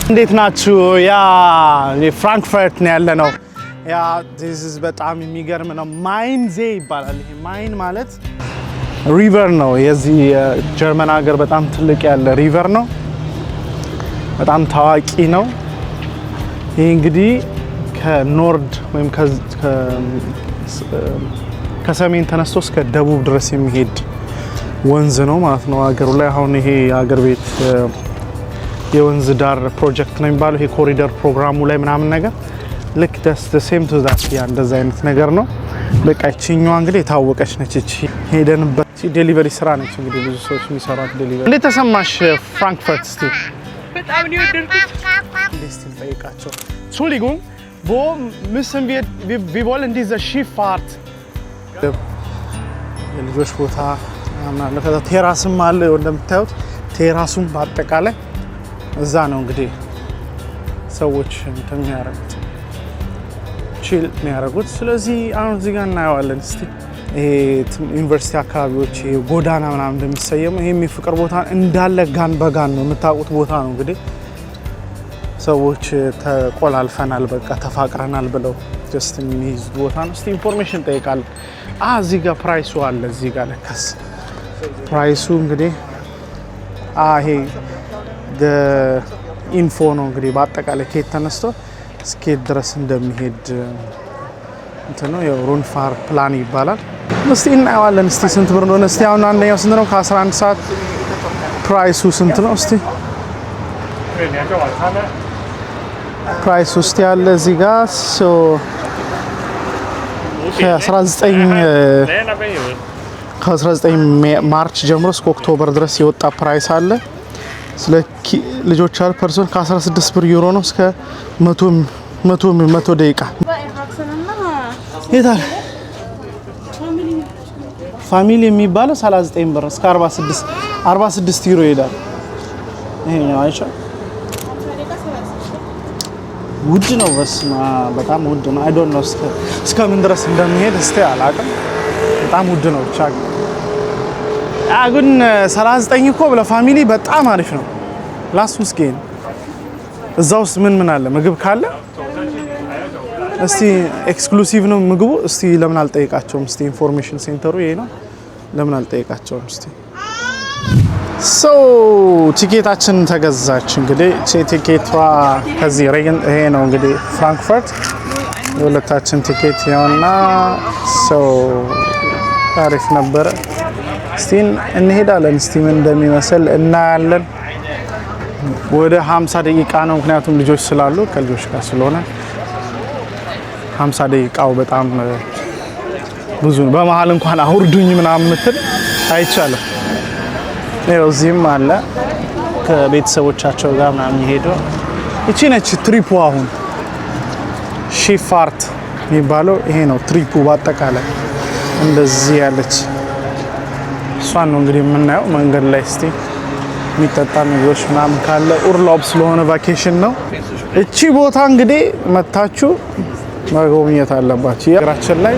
እንዴት ናችሁ? ያ ፍራንክፈርት ነው ያለነው። ያ this is በጣም የሚገርም ነው። ማይን ዜ ይባላል። ይሄ ማይን ማለት ሪቨር ነው። የዚህ ጀርመን ሀገር በጣም ትልቅ ያለ ሪቨር ነው። በጣም ታዋቂ ነው። ይሄ እንግዲህ ከኖርድ ወይም ከሰሜን ተነስቶ እስከ ደቡብ ድረስ የሚሄድ ወንዝ ነው ማለት ነው ሀገሩ ላይ። አሁን ይሄ የሀገር ቤት የወንዝ ዳር ፕሮጀክት ነው የሚባለው። ይሄ ኮሪደር ፕሮግራሙ ላይ ምናምን ነገር ልክ the same to that ያ እንደዛ አይነት ነገር ነው። በቃ እቺኛዋ እንግዲህ የታወቀች ነች። እቺ ሄደንበት ዴሊቨሪ ስራ ነች እንግዲህ ብዙ ሰዎች የሚሰሯት ዴሊቨሪ። እንዴት ተሰማሽ ፍራንክፈርት? እስቲ በጣም ነው የወደድኩት። እስቲ ልጠይቃቸው። Entschuldigung, wo müssen wir wollen diese Schifffahrt? የልጆች ቦታ ምናምን ከዛ ቴራስም አለ እንደምታዩት። ቴራሱም በአጠቃላይ እዛ ነው እንግዲህ ሰዎች እንትን የሚያደርጉት ቺል የሚያደርጉት። ስለዚህ አሁን እዚህ ጋር እናየዋለን። እስቲ ይሄ ዩኒቨርሲቲ አካባቢዎች ጎዳና ምናምን እንደሚሰየሙ ይሄ የፍቅር ቦታ እንዳለ ጋን በጋን ነው የምታውቁት ቦታ ነው እንግዲህ ሰዎች ተቆላልፈናል በቃ ተፋቅረናል ብለው ጀስት የሚይዙት ቦታ ነው። እስቲ ኢንፎርሜሽን ጠይቃለን። እዚህ ጋር ፕራይሱ አለ። እዚህ ጋር ለካስ ፕራይሱ እንግዲህ ይሄ ኢንፎ ነው እንግዲህ በአጠቃላይ ከየት ተነስቶ እስከየት ድረስ እንደሚሄድ እንትን ነው። የሩንፋር ፕላን ይባላል። እስቲ እናየዋለን። እስቲ ስንት ብር እንደሆነ እስቲ አሁን አንደኛው ስንት ነው? ከ11 ሰዓት ፕራይሱ ስንት ነው? እስቲ ፕራይሱ ውስጥ ያለ እዚህ ጋር ከ19 ማርች ጀምሮ እስከ ኦክቶበር ድረስ የወጣ ፕራይስ አለ። ስለ ልጆች አለ ፐርሰን ከ16 ብር ዩሮ ነው እስከ 100 ደቂቃ ይታል። ፋሚሊ የሚባለው 39 ብር እስከ 46 ዩሮ ይሄዳል። ይሄኛው አይቻ ውድ ነው። በስማ በጣም ውድ ነው። አይ ዶንት ኖ እስከ ምን ድረስ እንደሚሄድ እስቲ አላውቅም። በጣም ውድ ነው ብቻ ግን 39 እኮ ለፋሚሊ በጣም አሪፍ ነው። ላስቱስ ጌን እዛ ውስጥ ምን አለ? ምግብ ካለ እስቲ ኤክስክሉሲቭ ነው ምግቡ። እስቲ ለምን አልጠይቃቸውም? እስቲ ኢንፎርሜሽን ሴንተሩ ይሄ ነው። ለምን አልጠይቃቸውም? እስቲ ቲኬታችን ተገዛች እንግዲህ ቲኬቷ ከዚህ ሬገን ይሄ ነው እንግዲህ ፍራንክፈርት የሁለታችን ቲኬት ያውና አሪፍ ነበረ። እስቲ እንሄዳለን። እስቲ ምን እንደሚመስል እናያለን። ወደ 50 ደቂቃ ነው ምክንያቱም ልጆች ስላሉ ከልጆች ጋር ስለሆነ 50 ደቂቃው በጣም ብዙ ነው። በመሃል እንኳን አውርዱኝ ምናምን ምትል አይቻልም። ነው እዚህም አለ ከቤተሰቦቻቸው ጋር ምናምን ይሄዱ። እቺ ነች ትሪፑ። አሁን ሺፋርት የሚባለው ይሄ ነው ትሪፑ በአጠቃላይ እንደዚህ ያለች እሷን ነው እንግዲህ የምናየው መንገድ ላይ። እስቲ የሚጠጣ ምግቦች ምናምን ካለ ኡርላብ ስለሆነ ቫኬሽን ነው። እቺ ቦታ እንግዲህ መታችሁ መጎብኘት አለባችሁ። የሀገራችን ላይ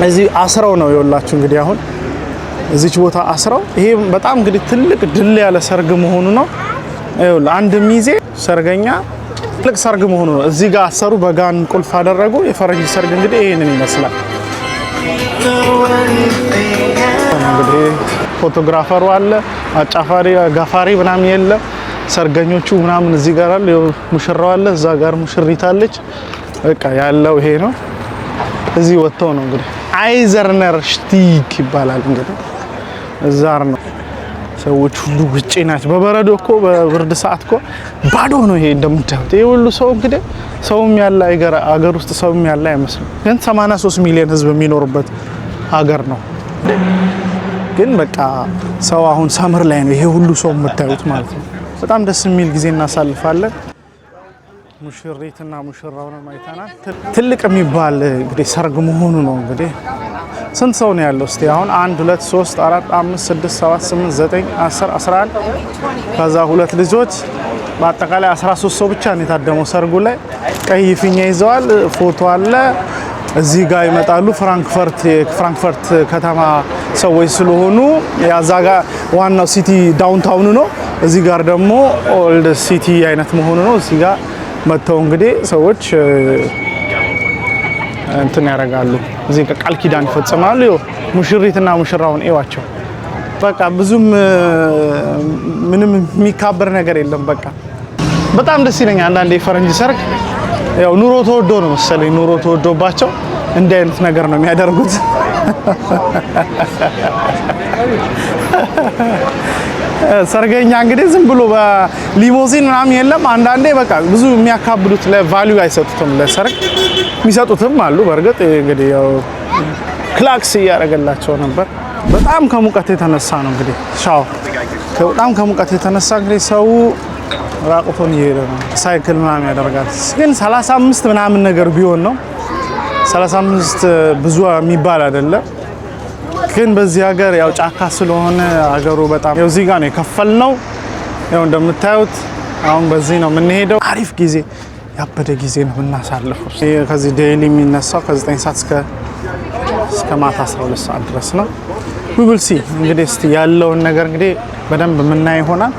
እዚህ አስረው ነው የወላችሁ እንግዲህ አሁን እዚች ቦታ አስረው ይሄ በጣም እንግዲህ ትልቅ ድል ያለ ሰርግ መሆኑ ነው። አንድ ሚዜ ሰርገኛ ትልቅ ሰርግ መሆኑ ነው። እዚህ ጋር አሰሩ በጋን ቁልፍ አደረጉ። የፈረንጅ ሰርግ እንግዲህ ይሄንን ይመስላል። እንግዲህ ፎቶግራፈሩ አለ፣ አጫፋሪ ጋፋሪ ምናምን የለም። ሰርገኞቹ ምናምን እዚህ ጋር አለ፣ ሙሽራው አለ፣ እዛ ጋር ሙሽሪት አለች። በቃ ያለው ይሄ ነው። እዚህ ወጥተው ነው እንግዲህ አይዘርነር ሽቲክ ይባላል እንግዲህ እዛር ነው። ሰዎች ሁሉ ውጪ ናቸው። በበረዶ እኮ በብርድ ሰዓት እኮ ባዶ ነው ይሄ እንደምታዩት። ይሄ ሁሉ ሰው እንግዲህ ሰውም ያለ አገር ውስጥ ሰውም ያለ አይመስልም። ግን 83 ሚሊዮን ህዝብ የሚኖርበት ሀገር ነው። ግን በቃ ሰው አሁን ሰመር ላይ ነው ይሄ ሁሉ ሰው የምታዩት ማለት ነው። በጣም ደስ የሚል ጊዜ እናሳልፋለን። ሙሽሪትና ሙሽራው ነው ማይታናል። ትልቅ የሚባል እንግዲህ ሰርግ መሆኑ ነው እንግዲህ። ስንት ሰው ነው ያለው? እስቲ አሁን 1 2 3 4 5 6 7 8 9 10 11 ከዛ ሁለት ልጆች በአጠቃላይ 13 ሰው ብቻ ነው የታደመው ሰርጉ ላይ። ቀይ ፊኛ ይዘዋል። ፎቶ አለ። እዚህ ጋር ይመጣሉ። ፍራንክፈርት ከተማ ሰዎች ስለሆኑ ያዛጋ ዋናው ሲቲ ዳውንታውን ነው። እዚህ ጋር ደግሞ ኦልድ ሲቲ አይነት መሆኑ ነው እዚህ ጋር መተው እንግዲህ ሰዎች እንትን ያረጋሉ እዚህ ጋር ቃል ኪዳን ይፈጽማሉ ሙሽሪትና ሙሽራውን እዋቸው በቃ ብዙም ምንም የሚካበር ነገር የለም በቃ በጣም ደስ ይለኛል አንዳንዴ ፈረንጅ ሰርግ ያው ኑሮ ተወዶ ነው መሰለኝ ኑሮ ተወዶባቸው እንደ አይነት ነገር ነው የሚያደርጉት ሰርገኛ እንግዲህ ዝም ብሎ በሊሞዚን ምናምን የለም አንዳንዴ በቃ ብዙ የሚያካብዱት ለቫልዩ አይሰጡትም ለሰርግ የሚሰጡትም አሉ በርግጥ እንግዲህ ያው ክላክስ ያረጋላቸው ነበር በጣም ከሙቀት የተነሳ ነው እንግዲህ ሻው በጣም ከሙቀት የተነሳ እንግዲህ ሰው ራቁቱን ይሄደ ነው ሳይክል ምናምን ያደርጋል ግን 35 ምናምን ነገር ቢሆን ነው 35 ብዙ የሚባል አይደለም ግን በዚህ ሀገር ያው ጫካ ስለሆነ ሀገሩ በጣም ያው እዚህ ጋር ነው የከፈልነው ያው እንደምታዩት አሁን በዚህ ነው የምንሄደው አሪፍ ጊዜ ያበደ ጊዜ ነው እናሳልፈው ከዚህ ዴይሊ የሚነሳው ከ9 ሰዓት እስከ ማታ 12 ሰዓት ድረስ ነው we will see እንግዲህ እስቲ ያለውን ነገር እንግዲህ በደንብ ምናይ ይሆናል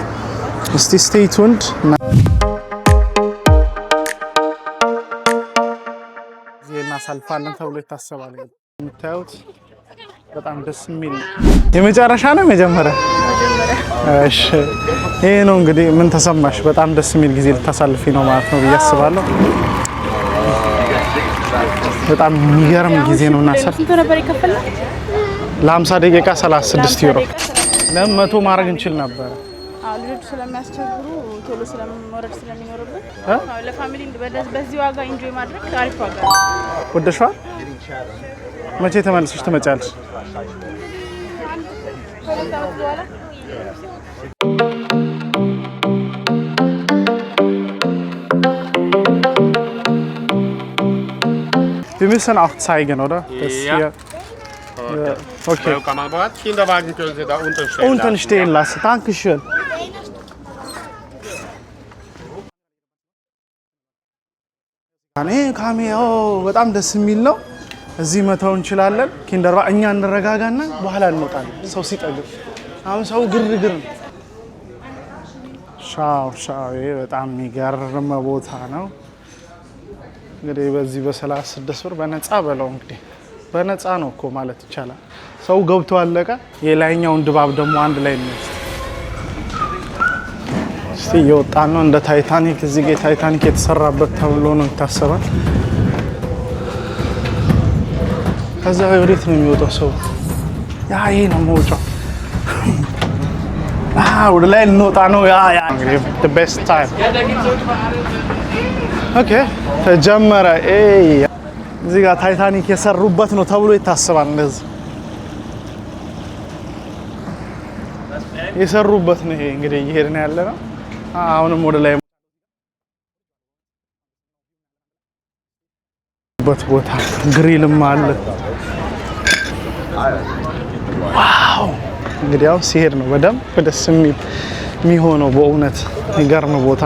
እስቲ stay tuned ዜና ሳልፋለን ተብሎ ይታሰባል የምታዩት በጣም ደስ የሚል የመጨረሻ ነው መጀመሪያ እሺ ይሄ ነው እንግዲህ ምን ተሰማሽ በጣም ደስ የሚል ጊዜ ልታሳልፊ ነው ማለት ነው ያስባለሁ በጣም የሚገርም ጊዜ ነው እናሳልፍ ስንት ነበር የከፈለው ለ50 ደቂቃ 36 ዩሮ ለመቶ ማድረግ እንችል ነበር ልጆቹ ስለሚያስቸግሩ ቶሎ ስለመወረድ ስለሚኖርብን ለፋሚሊ በዚህ ዋጋ ኢንጆይ ማድረግ አሪፍ ዋጋ ወደሽዋል መቼ ተመልሰሽ ትመጫለሽ Wir müssen auch zeigen, oder? Das ja. Hier. Okay. Kinderwagen können Sie da unten stehen Unten stehen lassen. Dankeschön. እኔ ካሜራው በጣም ደስ የሚል ነው እዚህ መተው እንችላለን ኪንደርባ እኛ እንረጋጋና በኋላ እንወጣለን ሰው ሲጠግብ አሁን ሰው ግርግር ሻው በጣም የሚገርም ቦታ ነው እንግዲህ በዚህ በ36 ብር በነፃ በለው እንግዲህ በነፃ ነው እኮ ማለት ይቻላል ሰው ገብቶ አለቀ የላይኛውን ድባብ ደግሞ አንድ ላይ ነው እስቲ ይወጣን ነው እንደ ታይታኒክ እዚህ ጋር ታይታኒክ የተሰራበት ተብሎ ነው ይታሰባል ከዛ ወዴት ነው የሚወጣው ሰው ያ ይሄ ነው መውጫው ወደ ላይ እንወጣ ነው ያ እንግዲህ the best time ኦኬ ተጀመረ እዚህ ጋር ታይታኒክ የሰሩበት ነው ተብሎ ይታሰባል እንደዚህ የሰሩበት ነው ይሄ እንግዲህ እየሄድን ያለ ነው አሁንም ወደ ላይ ቦታ ግሪልም አለ ዋው እንግዲህ ያው ሲሄድ ነው በደንብ ደስ የሚሆነው በእውነት የሚገርም ቦታ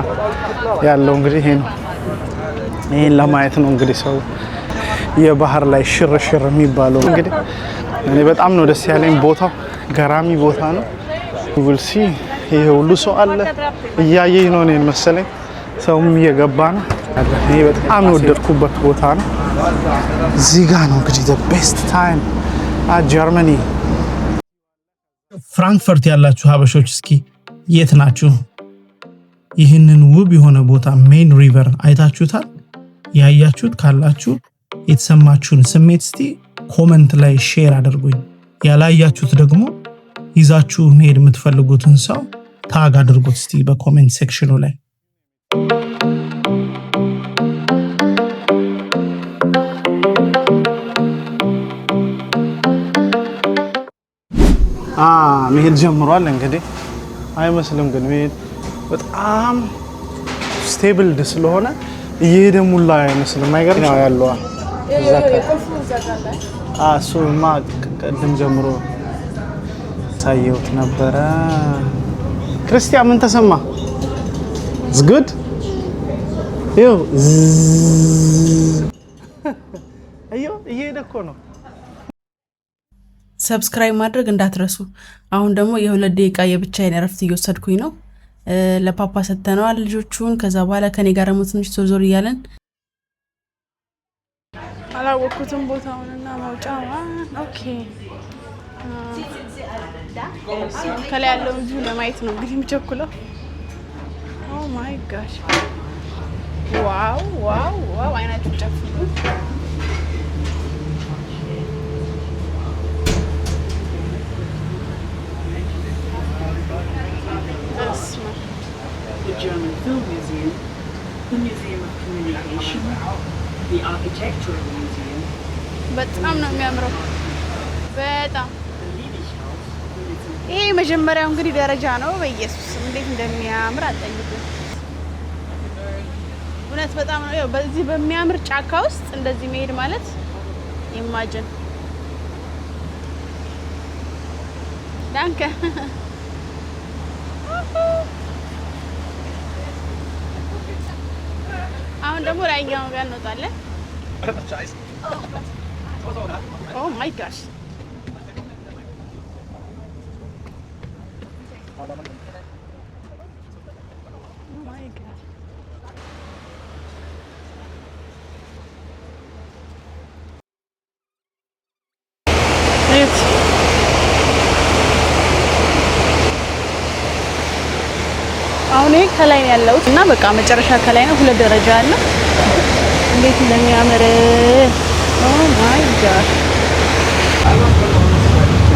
ያለው እንግዲህ ይሄ ነው ይሄን ለማየት ነው እንግዲህ ሰው የባህር ላይ ሽርሽር የሚባለው እንግዲህ እኔ በጣም ነው ደስ ያለኝ ቦታው ገራሚ ቦታ ነው we'll see ይሄ ሁሉ ሰው አለ እያየኝ ነው እኔን መሰለኝ ሰውም እየገባ ነው ይሄ በጣም ወደድኩበት ቦታ ነው እዚህ ጋር ነው እንግዲህ the best time ጀርመኒ ፍራንክፈርት ያላችሁ ሀበሾች እስኪ የት ናችሁ ይህንን ውብ የሆነ ቦታ ሜን ሪቨር አይታችሁታል ያያችሁት ካላችሁ የተሰማችሁን ስሜት እስቲ ኮሜንት ላይ ሼር አድርጉኝ ያላያችሁት ደግሞ ይዛችሁ መሄድ የምትፈልጉትን ሰው ታግ አድርጉት እስቲ በኮሜንት ሴክሽኑ ላይ መሄድ ጀምሯል እንግዲህ አይመስልም ግን መሄድ በጣም ስቴብል ስለሆነ እየሄደ ሙላ አይመስልም አይገርም ነው ያለው እሱማ ቀደም ጀምሮ ታየውት ነበረ ክርስቲያን ምን ተሰማ it's good አዮ እየሄደ እኮ ነው ሰብስክራይብ ማድረግ እንዳትረሱ አሁን ደግሞ የ2 ደቂቃ የብቻዬን እረፍት እየወሰድኩኝ ነው ለፓፓ ሰተነዋል ልጆቹን ከዛ በኋላ ከኔ ጋር ደግሞ ትንሽ ዞር ይያለን አላወኩትም ቦታውንና ማውጫውን ኦኬ ከላይ ያለውን ቪው ለማየት ነው እንግዲህ የምቸኩለው ኦ ማይ ጋሽ ዋው ዋው ዋው አይናችሁ ጨፍኑ The German Film Museum, the Museum of Communication, the Architectural Museum. በጣም ነው የሚያምረው በጣም The Liebighaus. ይሄ መጀመሪያው እንግዲህ ደረጃ ነው በኢየሱስ እንዴት እንደሚያምር አጠይቁ እውነት በጣም ነው ያው በዚህ በሚያምር ጫካ ውስጥ እንደዚህ መሄድ ማለት ኢማጂን ዳንከ አሁን ደግሞ ላይኛው ጋር እንወጣለን ኦ ማይ ጋሽ አሁን ይሄ ከላይ ነው ያለው እና በቃ መጨረሻ ከላይ ነው ሁለት ደረጃ አለ እንዴት እንደሚያምር ኦ ማይ ጋድ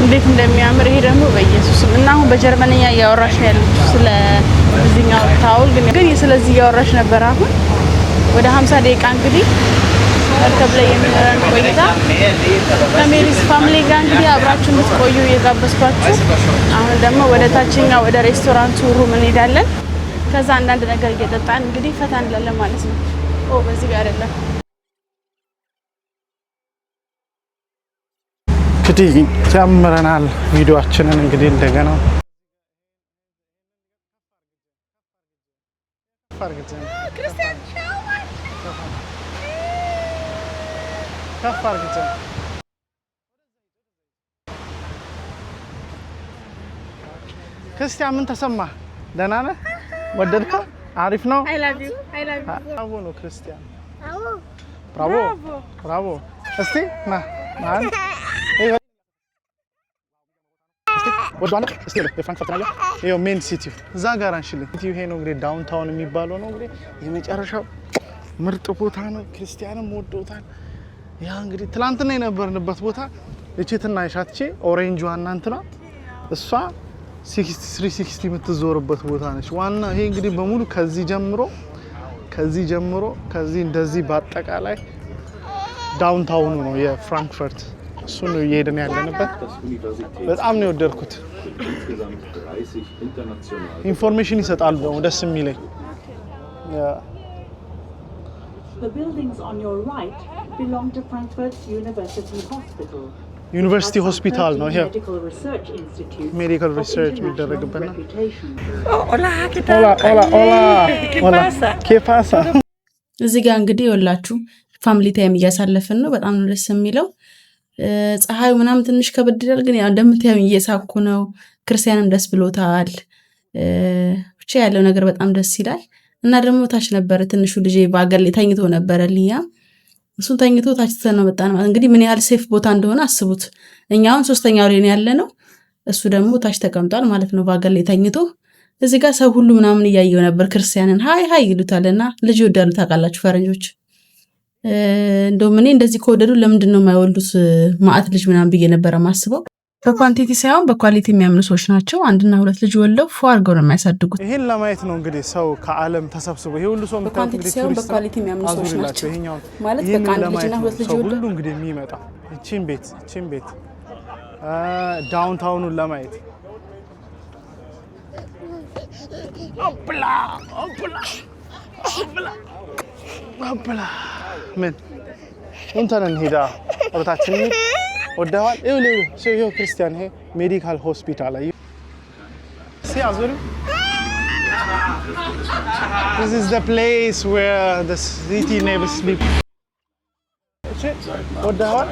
እንዴት እንደሚያምር ይሄ ደግሞ በኢየሱስ እና አሁን በጀርመንኛ ያወራሽ ነው ያለው ስለ እዚህኛው ታውል ግን ስለዚህ ያወራሽ ነበር አሁን ወደ 50 ደቂቃ እንግዲህ መርከብ ላይ የሚኖረን ቆይታ ከሜሪስ ፋሚሊ ጋር እንግዲህ አብራችሁ እንድትቆዩ የጋበዝኳችሁ አሁን ደግሞ ወደ ታችኛው ወደ ሬስቶራንቱ ሩም እንሄዳለን ከዛ አንዳንድ ነገር እየጠጣን እንግዲህ ፈታ እንላለን ማለት ነው ኦ በዚህ ጋር አይደለም እንግዲህ ጀምረናል ቪዲዮአችንን እንግዲህ እንደገና ክርስቲያን ከፍ አድርጊት ክርስቲያን ምን ተሰማህ ደህና ነህ ወደድከው አሪፍ ነው አይ ላቭ ዩ ብራቮ ነው ክርስቲያን ብራቮ ብራቮ እስቲ ና ማን ወዷን እስቲ ለፍራንክፈርት ነው ይሄው ሜን ሲቲ እዛ ጋር አንሽልኝ ሲቲ ይሄ ነው እንግዲህ ዳውንታውን የሚባለው ነው እንግዲህ የመጨረሻው ምርጥ ቦታ ነው ክርስቲያንም ወዶታል ያ እንግዲህ ትላንትና የነበርንበት ቦታ እቺትና ይሻትቺ ኦሬንጅ ዋና እንትና እሷ 360 የምትዞርበት ቦታ ነች ዋና ይሄ እንግዲህ በሙሉ ከዚህ ጀምሮ ከዚህ እንደዚህ በአጠቃላይ ዳውንታውኑ ነው የፍራንክፈርት እሱ ነው እየሄድን ያለንበት በጣም ነው የወደድኩት ኢንፎርሜሽን ይሰጣሉ ደግሞ ደስ የሚለኝ The buildings on your right belong to Frankfurt University Hospital. ዩኒቨርሲቲ ሆስፒታል ነው ይሄ Medical Research Institute. ሜዲካል ሪሰርች የሚደረግበት ነው ኦላ ¿Qué pasa? እዚህ ጋር እንግዲህ ወላችሁ ፋሚሊ ታይም እያሳለፍን ነው በጣም ነው ደስ የሚለው ፀሐዩ ምናምን ትንሽ ከበድ ይላል ግን ያው እንደምታዩኝ እየሳኩ ነው ክርስቲያንም ደስ ብሎታል ብቻ ያለው ነገር በጣም ደስ ይላል እና ደግሞ ታች ነበር ትንሹ ልጅ ባገር ላይ ተኝቶ ነበር ሊያ እሱን ተኝቶ ታች ተነው መጣን እንግዲህ ምን ያህል ሴፍ ቦታ እንደሆነ አስቡት እኛውን ሶስተኛው ላይ ያለ ነው እሱ ደግሞ ታች ተቀምጧል ማለት ነው ባገር ላይ ተኝቶ እዚህ ጋር ሰው ሁሉ ምናምን እያየው ነበር ክርስቲያንን ሃይ ይሉታልና ልጅ ይወዳሉ ታውቃላችሁ ፈረንጆች እንደው ምን እንደዚህ ከወደዱ ለምንድን ነው የማይወልዱት ማአት ልጅ ምናምን ብዬ ነበር ማስበው በኳንቲቲ ሳይሆን በኳሊቲ የሚያምኑ ሰዎች ናቸው አንድና ሁለት ልጅ ወልደው ፏርገው ነው የሚያሳድጉት ይሄን ለማየት ነው እንግዲህ ሰው ከዓለም ተሰብስቦ ይሄ ሁሉ ሰው በኳንቲቲ ሳይሆን በኳሊቲ የሚያምኑ ሰዎች ናቸው ማለት በቃ አንድ ልጅና ሁለት ልጅ ወልደው ሁሉ እንግዲህ የሚመጣ እቺን ቤት ዳውንታውኑን ለማየት ኦፕላ ምን እንተነን ሄዳ ወጣችን ወደዋል ይኸው ክርስቲያን ይሄ ሜዲካል ሆስፒታል አይ ሲያዙሩ This is the place where the city neighbors sleep. ወደዋል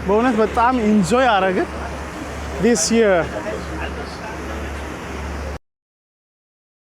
በእውነት በጣም ኢንጆይ አረግን this year